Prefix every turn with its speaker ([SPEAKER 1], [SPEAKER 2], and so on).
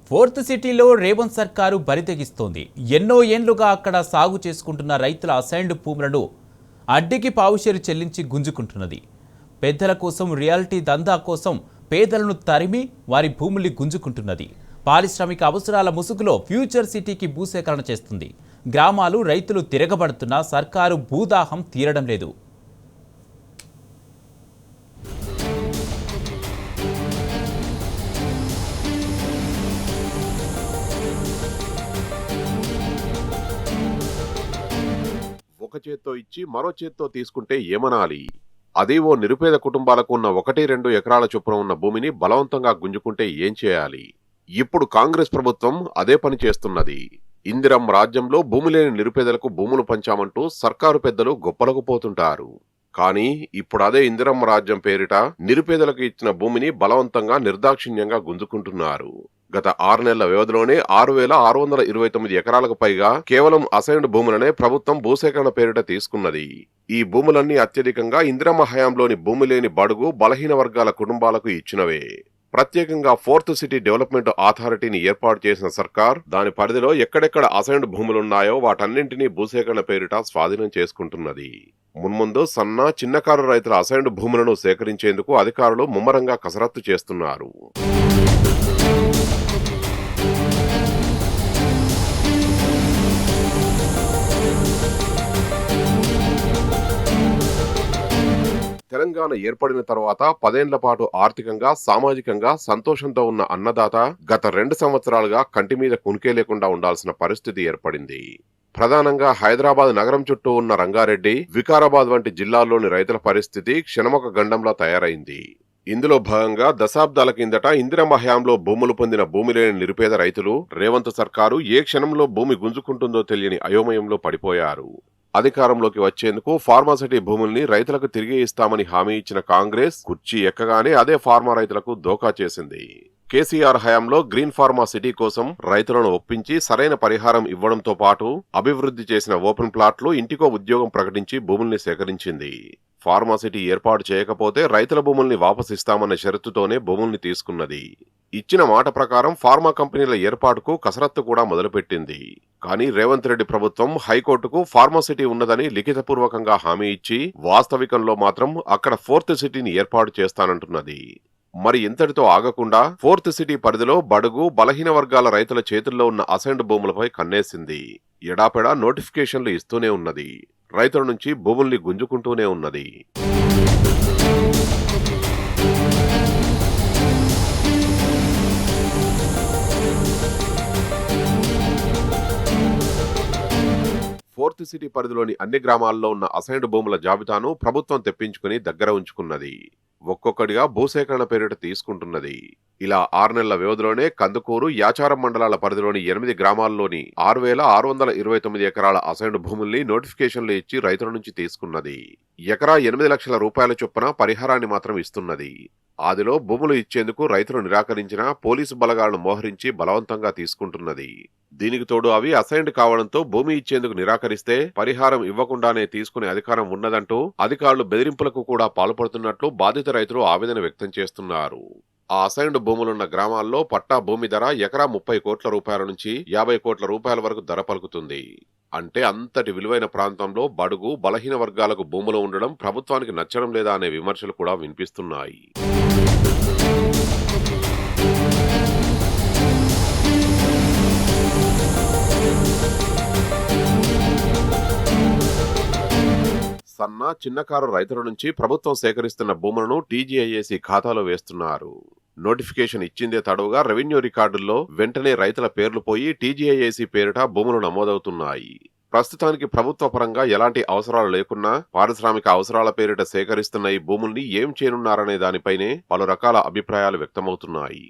[SPEAKER 1] Fourth సిటీలో రేవంత్ సర్కారు బరితెగిస్తోంది. ఎన్నో ఏండ్లుగా అక్కడ సాగు చేసుకుంటున్న రైతుల అసైన్డ్ భూములను అడ్డికి పావుషేరు చెల్లించి గుంజుకుంటున్నది. పెద్దల కోసం రియాలిటీ దందా కోసం పేదలను తరిమి వారి భూముల్ని గుంజుకుంటున్నది. పారిశ్రామిక అవసరాల ముసుగులో ఫ్యూచర్ సిటీకి భూసేకరణ చేస్తుంది. గ్రామాలు రైతులు తిరగబడుతున్నా సర్కారు భూదాహం తీరడం లేదు.
[SPEAKER 2] ఒక చేత్తో ఇచ్చి మరో చేత్తో తీసుకుంటే ఏమనాలి? అదే ఓ నిరుపేద కుటుంబాలకు ఉన్న 1-2 ఎకరాల చొప్పున ఉన్న భూమిని బలవంతంగా గుంజుకుంటే ఏం చేయాలి? ఇప్పుడు కాంగ్రెస్ ప్రభుత్వం అదే పని చేస్తున్నది. ఇందిరమ్మ రాజ్యంలో భూమి లేని నిరుపేదలకు భూములు పంచామంటూ సర్కారు పెద్దలు గొప్పలకు పోతుంటారు. కానీ ఇప్పుడు అదే ఇందిరమ్మ రాజ్యం పేరిట నిరుపేదలకు ఇచ్చిన భూమిని బలవంతంగా నిర్దాక్షిణ్యంగా గుంజుకుంటున్నారు. గత 6 నెలల వ్యవధిలోనే 6,629 ఎకరాలకు పైగా కేవలం అసైన్డ్ భూములనే ప్రభుత్వం భూసేకరణ పేరిట తీసుకున్నది. ఈ భూములన్నీ అత్యధికంగా ఇందిరమ్మ హయాంలోని భూమి లేని బడుగు బలహీన వర్గాల కుటుంబాలకు ఇచ్చినవే. ప్రత్యేకంగా ఫోర్త్ సిటీ డెవలప్మెంట్ అథారిటీని ఏర్పాటు చేసిన సర్కార్ దాని పరిధిలో ఎక్కడెక్కడ అసైన్డ్ భూములున్నాయో వాటన్నింటినీ భూసేకరణ పేరిట స్వాధీనం చేసుకుంటున్నది. మున్ముందు సన్న చిన్నకారు రైతుల అసైన్డ్ భూములను సేకరించేందుకు అధికారులు ముమ్మరంగా కసరత్తు చేస్తున్నారు. తెలంగాణ ఏర్పడిన తర్వాత 10 ఏళ్ల పాటు ఆర్థికంగా సామాజికంగా సంతోషంతో ఉన్న అన్నదాత గత 2 సంవత్సరాలుగా కంటి మీద కునికే లేకుండా ఉండాల్సిన పరిస్థితి ఏర్పడింది. ప్రధానంగా హైదరాబాద్ నగరం చుట్టూ ఉన్న రంగారెడ్డి, వికారాబాద్ వంటి జిల్లాల్లోని రైతుల పరిస్థితి క్షణమొక గండంలా తయారైంది. ఇందులో భాగంగా దశాబ్దాల కిందట ఇందిరమ్మ హయాంలో భూములు పొందిన భూమి లేని నిరుపేద రైతులు రేవంత్ సర్కారు ఏ క్షణంలో భూమి గుంజుకుంటుందో తెలియని అయోమయంలో పడిపోయారు. అధికారంలోకి వచ్చేందుకు ఫార్మాసిటీ భూముల్ని రైతులకు తిరిగి ఇస్తామని హామీ ఇచ్చిన కాంగ్రెస్ కుర్చీ ఎక్కగానే అదే ఫార్మా రైతులకు దోఖా చేసింది. కేసీఆర్ హయాంలో గ్రీన్ ఫార్మా సిటీ కోసం రైతులను ఒప్పించి సరైన పరిహారం ఇవ్వడంతో పాటు అభివృద్ధి చేసిన ఓపెన్ ప్లాట్లు ఇంటికో ఉద్యోగం ప్రకటించి భూముల్ని సేకరించింది. ఫార్మాసిటీ ఏర్పాటు చేయకపోతే రైతుల భూముల్ని వాపసిస్తామన్న షరతుతోనే భూముల్ని తీసుకున్నది. ఇచ్చిన మాట ప్రకారం ఫార్మా కంపెనీల ఏర్పాటుకు కసరత్తు కూడా మొదలుపెట్టింది. కానీ రేవంత్ రెడ్డి ప్రభుత్వం హైకోర్టుకు ఫార్మాసిటీ ఉన్నదని లిఖితపూర్వకంగా హామీ ఇచ్చి వాస్తవికంలో మాత్రం అక్కడ ఫోర్త్ సిటీని ఏర్పాటు చేస్తానంటున్నది. మరి ఇంతటితో ఆగకుండా ఫోర్త్ సిటీ పరిధిలో బడుగు బలహీన వర్గాల రైతుల చేతుల్లో ఉన్న అసైన్డ్ భూములపై కన్నేసింది. ఎడాపెడా నోటిఫికేషన్లు ఇస్తూనే ఉన్నది. రైతుల నుంచి భూముల్ని గుంజుకుంటూనే ఉన్నది. ఫోర్త్ సిటీ పరిధిలోని అన్ని గ్రామాల్లో ఉన్న అసైన్డ్ భూముల జాబితాను ప్రభుత్వం తెప్పించుకుని దగ్గర ఉంచుకున్నది. ఒక్కొక్కడిగా భూసేకరణ పేరిట తీసుకుంటున్నది. ఇలా 6 నెలల వ్యవధిలోనే కందుకూరు, యాచారం మండలాల పరిధిలోని 8 గ్రామాల్లోని 6,629 ఎకరాల అసైన్డ్ భూముల్ని నోటిఫికేషన్లు ఇచ్చి రైతుల నుంచి తీసుకున్నది. ఎకరా 8 లక్షల రూపాయల చొప్పున పరిహారాన్ని మాత్రం ఇస్తున్నది. ఆదిలో భూములు ఇచ్చేందుకు రైతులు నిరాకరించినా పోలీసు బలగాలను మోహరించి బలవంతంగా తీసుకుంటున్నది. దీనికి తోడు అవి అసైన్డ్ కావడంతో భూమి ఇచ్చేందుకు నిరాకరిస్తే పరిహారం ఇవ్వకుండానే తీసుకునే అధికారం ఉన్నదంటూ అధికారులు బెదిరింపులకు కూడా పాల్పడుతున్నట్లు బాధిత రైతులు ఆవేదన వ్యక్తం చేస్తున్నారు. ఆ అసైన్డ్ భూములున్న గ్రామాల్లో పట్టా భూమి ధర ఎకరా 30 కోట్ల రూపాయల నుంచి 50 కోట్ల రూపాయల వరకు ధర పలుకుతుంది. అంటే అంతటి విలువైన ప్రాంతంలో బడుగు బలహీన వర్గాలకు భూములు ఉండడం ప్రభుత్వానికి నచ్చడం లేదా అనే విమర్శలు కూడా వినిపిస్తున్నాయి. సన్న చిన్నకారు రైతుల నుంచి ప్రభుత్వం సేకరిస్తున్న భూములను టీజీఐఏసీ ఖాతాలో వేస్తున్నారు. నోటిఫికేషన్ ఇచ్చిందే తడవుగా రెవెన్యూ రికార్డుల్లో వెంటనే రైతుల పేర్లు పోయి టీజీఐఏసీ పేరిట భూములు నమోదవుతున్నాయి. ప్రస్తుతానికి ప్రభుత్వ పరంగా ఎలాంటి అవసరాలు లేకున్నా పారిశ్రామిక అవసరాల పేరిట సేకరిస్తున్న ఈ భూముల్ని ఏం చేయనున్నారనే దానిపైనే పలు రకాల అభిప్రాయాలు వ్యక్తమవుతున్నాయి.